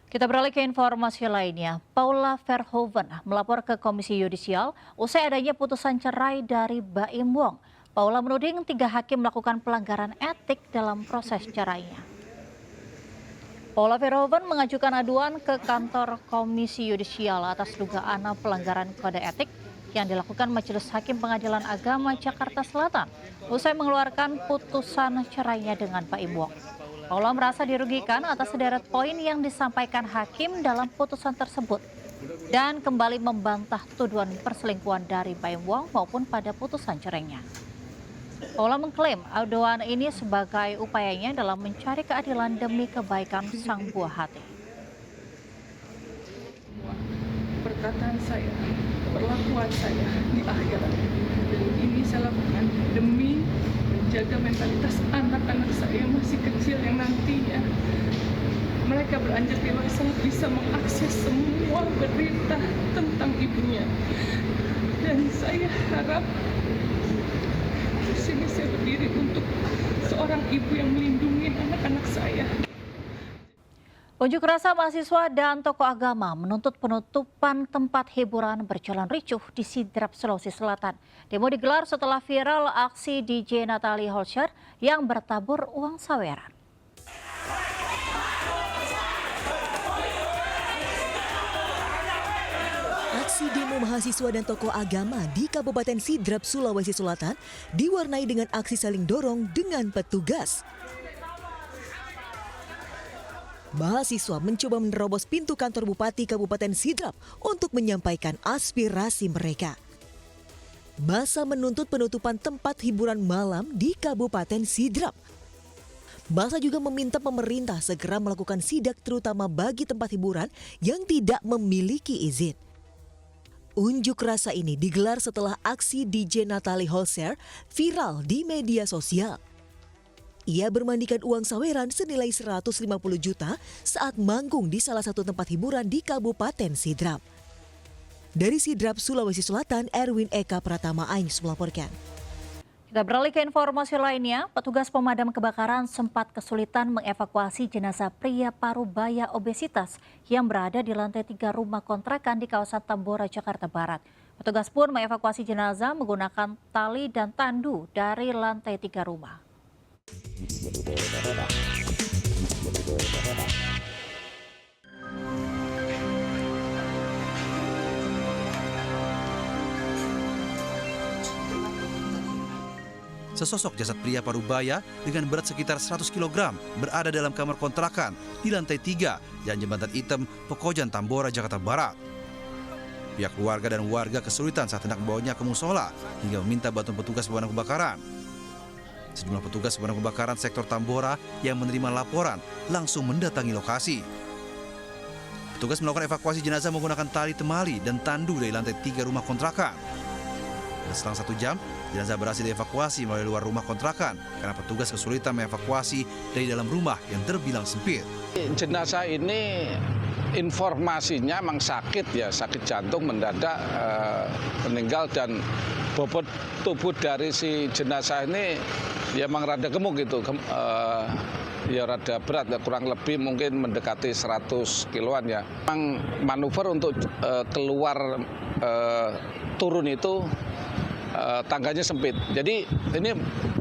Kita beralih ke informasi lainnya. Paula Verhoeven melapor ke Komisi Yudisial usai adanya putusan cerai dari Baim Wong. Paula menuding 3 hakim melakukan pelanggaran etik dalam proses cerainya. Paula Verhoeven mengajukan aduan ke kantor Komisi Yudisial atas dugaan pelanggaran kode etik yang dilakukan Majelis Hakim Pengadilan Agama Jakarta Selatan usai mengeluarkan putusan cerainya dengan Baim Wong. Paula merasa dirugikan atas sederet poin yang disampaikan hakim dalam putusan tersebut dan kembali membantah tuduhan perselingkuhan dari Baim Wong maupun pada putusan cerainya. Paula mengklaim aduan ini sebagai upayanya dalam mencari keadilan demi kebaikan sang buah hati. Perkataan saya, perlakuan saya di akhirat, ini saya lakukan demi menjaga mentalitas anak-anak saya yang masih kecil yang nantinya mereka beranjak dewasa bisa mengakses semua berita tentang ibunya. Dan saya harap di sini saya berdiri untuk seorang ibu yang melindungi anak-anak saya. Unjuk rasa mahasiswa dan tokoh agama menuntut penutupan tempat hiburan berjalan ricuh di Sidrap, Sulawesi Selatan. Demo digelar setelah viral aksi DJ Natalie Holscher yang bertabur uang saweran. Aksi demo mahasiswa dan tokoh agama di Kabupaten Sidrap, Sulawesi Selatan diwarnai dengan aksi saling dorong dengan petugas. Mahasiswa mencoba menerobos pintu kantor Bupati Kabupaten Sidrap untuk menyampaikan aspirasi mereka. Masa menuntut penutupan tempat hiburan malam di Kabupaten Sidrap. Masa juga meminta pemerintah segera melakukan sidak terutama bagi tempat hiburan yang tidak memiliki izin. Unjuk rasa ini digelar setelah aksi DJ Natalie Holscher viral di media sosial. Ia bermandikan uang saweran senilai 150 juta saat manggung di salah satu tempat hiburan di Kabupaten Sidrap. Dari Sidrap, Sulawesi Selatan, Erwin Eka Pratama Ainus melaporkan. Kita beralih ke informasi lainnya, petugas pemadam kebakaran sempat kesulitan mengevakuasi jenazah pria parubaya obesitas yang berada di lantai 3 rumah kontrakan di kawasan Tambora, Jakarta Barat. Petugas pun mengevakuasi jenazah menggunakan tali dan tandu dari lantai 3 rumah. Sesosok jasad pria parubaya dengan berat sekitar 100 kg berada dalam kamar kontrakan di lantai 3 Jalan Jembatan Hitam, Pekojan, Tambora, Jakarta Barat. Pihak keluarga dan warga kesulitan saat hendak membawanya ke musola hingga meminta bantuan petugas pemadam kebakaran. Sejumlah petugas pemadam kebakaran sektor Tambora yang menerima laporan langsung mendatangi lokasi. Petugas melakukan evakuasi jenazah menggunakan tali temali dan tandu dari lantai 3 rumah kontrakan. Dan selang 1 jam, jenazah berhasil dievakuasi melalui luar rumah kontrakan karena petugas kesulitan mengevakuasi dari dalam rumah yang terbilang sempit. Jenazah ini informasinya memang sakit ya, sakit jantung mendadak meninggal dan bobot tubuh dari si jenazah ini ya memang rada gemuk gitu, ya rada berat ya, kurang lebih mungkin mendekati 100 kiloan ya. Memang manuver untuk keluar turun itu tangganya sempit. Jadi ini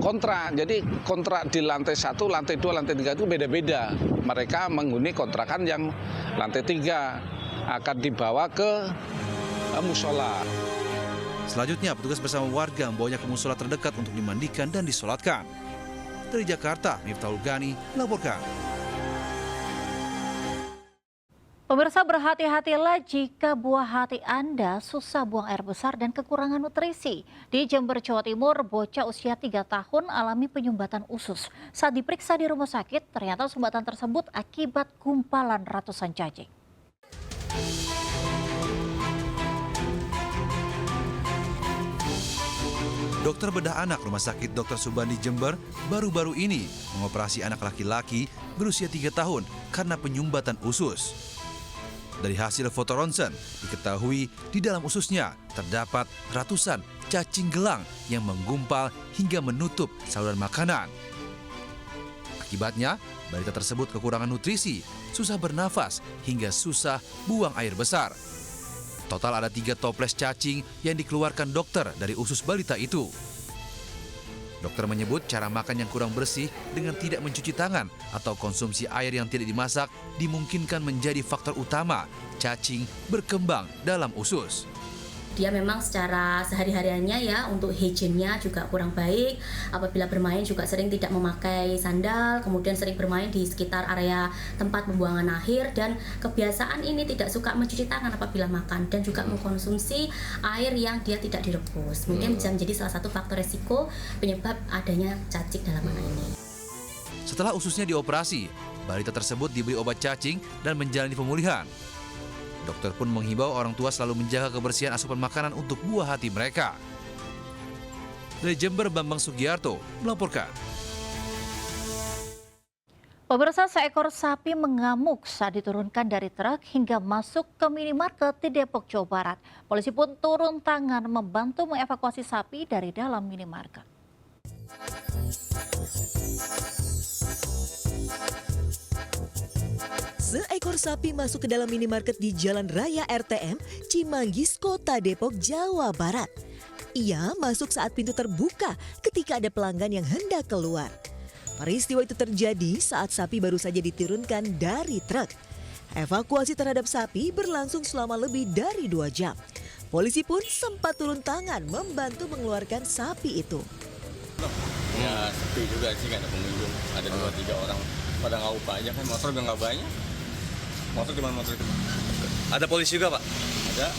kontrak. Jadi kontrak di lantai 1, lantai 2, lantai 3 itu beda-beda. Mereka menghuni kontrakan yang lantai 3 akan dibawa ke musola. Selanjutnya, petugas bersama warga membawanya ke musola terdekat untuk dimandikan dan disolatkan. Dari Jakarta, Miftahul Ghani melaporkan. Pemirsa, berhati-hatilah jika buah hati Anda susah buang air besar dan kekurangan nutrisi. Di Jember, Jawa Timur, bocah usia 3 tahun alami penyumbatan usus. Saat diperiksa di rumah sakit, ternyata sumbatan tersebut akibat gumpalan ratusan cacing. Dokter bedah anak Rumah Sakit Dr. Subandi Jember baru-baru ini mengoperasi anak laki-laki berusia 3 tahun karena penyumbatan usus. Dari hasil foto ronsen, diketahui di dalam ususnya terdapat ratusan cacing gelang yang menggumpal hingga menutup saluran makanan. Akibatnya, balita tersebut kekurangan nutrisi, susah bernafas, hingga susah buang air besar. Total ada 3 toples cacing yang dikeluarkan dokter dari usus balita itu. Dokter menyebut cara makan yang kurang bersih dengan tidak mencuci tangan atau konsumsi air yang tidak dimasak dimungkinkan menjadi faktor utama cacing berkembang dalam usus. Dia memang secara sehari-hariannya ya untuk hygiene-nya juga kurang baik. Apabila bermain juga sering tidak memakai sandal, kemudian sering bermain di sekitar area tempat pembuangan akhir, dan kebiasaan ini tidak suka mencuci tangan apabila makan dan juga mengkonsumsi air yang dia tidak direbus. Mungkin bisa menjadi salah satu faktor resiko penyebab adanya cacing dalam anak ini. Setelah ususnya dioperasi, balita tersebut diberi obat cacing dan menjalani pemulihan. Dokter pun menghimbau orang tua selalu menjaga kebersihan asupan makanan untuk buah hati mereka. Dari Jember, Bambang Sugiarto melaporkan. Pemirsa, seekor sapi mengamuk saat diturunkan dari truk hingga masuk ke minimarket di Depok, Jawa Barat. Polisi pun turun tangan membantu mengevakuasi sapi dari dalam minimarket. Seekor sapi masuk ke dalam minimarket di Jalan Raya RTM, Cimanggis, Kota Depok, Jawa Barat. Ia masuk saat pintu terbuka ketika ada pelanggan yang hendak keluar. Peristiwa itu terjadi saat sapi baru saja diturunkan dari truk. Evakuasi terhadap sapi berlangsung selama lebih dari 2 jam. Polisi pun sempat turun tangan membantu mengeluarkan sapi itu. Ya sepi juga sih, nggak ada pengunjung, ada 2-3 orang pada nggak upah aja kan, motor juga nggak banyak. Motor di mana motor itu? Ada polisi juga, Pak? Ada.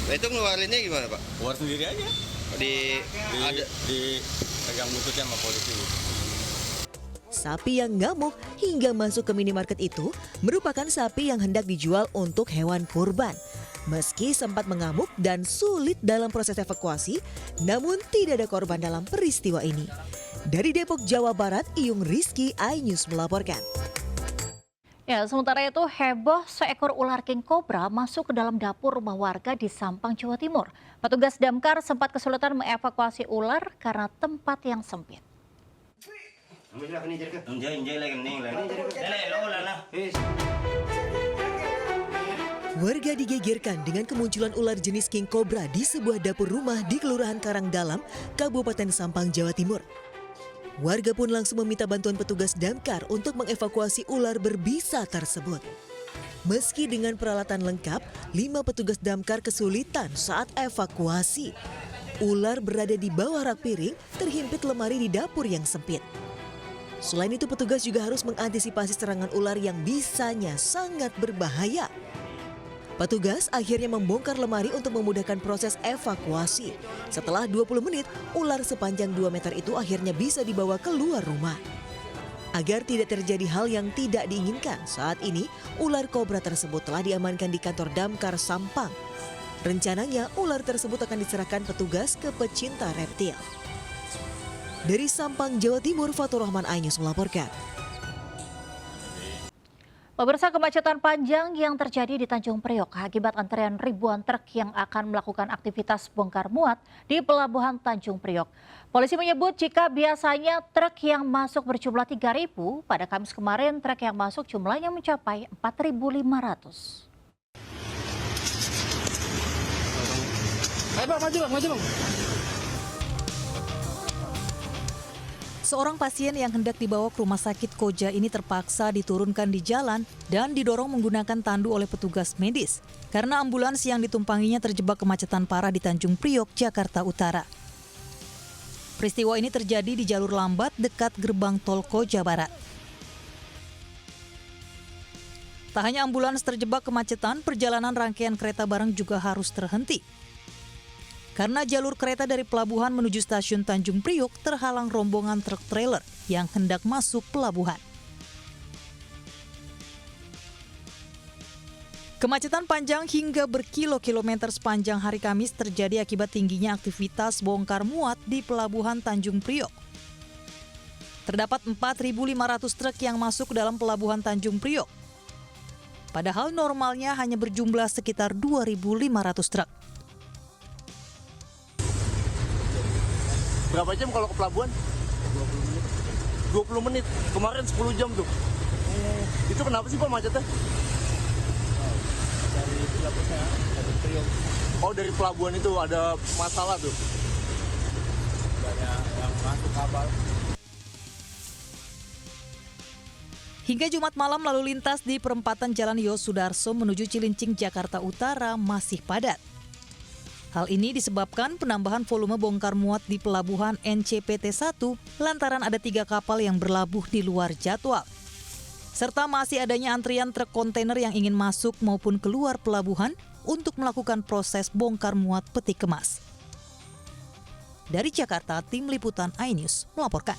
Nah, itu ngeluarinnya gimana, Pak? Keluar sendiri aja. Di pegang bututnya sama polisi. Sapi yang ngamuk hingga masuk ke minimarket itu merupakan sapi yang hendak dijual untuk hewan kurban. Meski sempat mengamuk dan sulit dalam proses evakuasi, namun tidak ada korban dalam peristiwa ini. Dari Depok, Jawa Barat, Iyung Rizky, iNews melaporkan. Ya, sementara itu heboh seekor ular king cobra masuk ke dalam dapur rumah warga di Sampang, Jawa Timur. Petugas damkar sempat kesulitan mengevakuasi ular karena tempat yang sempit. Warga digegerkan dengan kemunculan ular jenis king cobra di sebuah dapur rumah di Kelurahan Karangdalam, Kabupaten Sampang, Jawa Timur. Warga pun langsung meminta bantuan petugas damkar untuk mengevakuasi ular berbisa tersebut. Meski dengan peralatan lengkap, 5 petugas damkar kesulitan saat evakuasi. Ular berada di bawah rak piring, terhimpit lemari di dapur yang sempit. Selain itu, petugas juga harus mengantisipasi serangan ular yang bisanya sangat berbahaya. Petugas akhirnya membongkar lemari untuk memudahkan proses evakuasi. Setelah 20 menit, ular sepanjang 2 meter itu akhirnya bisa dibawa keluar rumah. Agar tidak terjadi hal yang tidak diinginkan, saat ini ular kobra tersebut telah diamankan di kantor damkar Sampang. Rencananya ular tersebut akan diserahkan petugas ke pecinta reptil. Dari Sampang, Jawa Timur, Fatur Rahman, iNews melaporkan. Pemirsa, kemacetan panjang yang terjadi di Tanjung Priok akibat antrean ribuan truk yang akan melakukan aktivitas bongkar muat di Pelabuhan Tanjung Priok. Polisi menyebut jika biasanya truk yang masuk berjumlah 3.000, pada Kamis kemarin truk yang masuk jumlahnya mencapai 4.500. Ayo Bang, maju Bang. Seorang pasien yang hendak dibawa ke rumah sakit Koja ini terpaksa diturunkan di jalan dan didorong menggunakan tandu oleh petugas medis karena ambulans yang ditumpanginya terjebak kemacetan parah di Tanjung Priok, Jakarta Utara. Peristiwa ini terjadi di jalur lambat dekat gerbang tol Koja Barat. Tak hanya ambulans terjebak kemacetan, perjalanan rangkaian kereta barang juga harus terhenti. Karena jalur kereta dari pelabuhan menuju stasiun Tanjung Priok terhalang rombongan truk trailer yang hendak masuk pelabuhan. Kemacetan panjang hingga berkilo-kilometer sepanjang hari Kamis terjadi akibat tingginya aktivitas bongkar muat di Pelabuhan Tanjung Priok. Terdapat 4.500 truk yang masuk dalam Pelabuhan Tanjung Priok. Padahal normalnya hanya berjumlah sekitar 2.500 truk. Berapa jam kalau ke pelabuhan? 20 menit. 20 menit. Kemarin 10 jam tuh. Itu kenapa sih Pak macetnya? Dari pelabuhan, dari Priok. Oh, dari pelabuhan itu ada masalah tuh. Banyak yang masuk kapal. Hingga Jumat malam lalu lintas di perempatan Jalan Yosudarso menuju Cilincing, Jakarta Utara masih padat. Hal ini disebabkan penambahan volume bongkar muat di pelabuhan NCPT 1 lantaran ada 3 kapal yang berlabuh di luar jadwal. Serta masih adanya antrian truk kontainer yang ingin masuk maupun keluar pelabuhan untuk melakukan proses bongkar muat peti kemas. Dari Jakarta, tim liputan iNews melaporkan.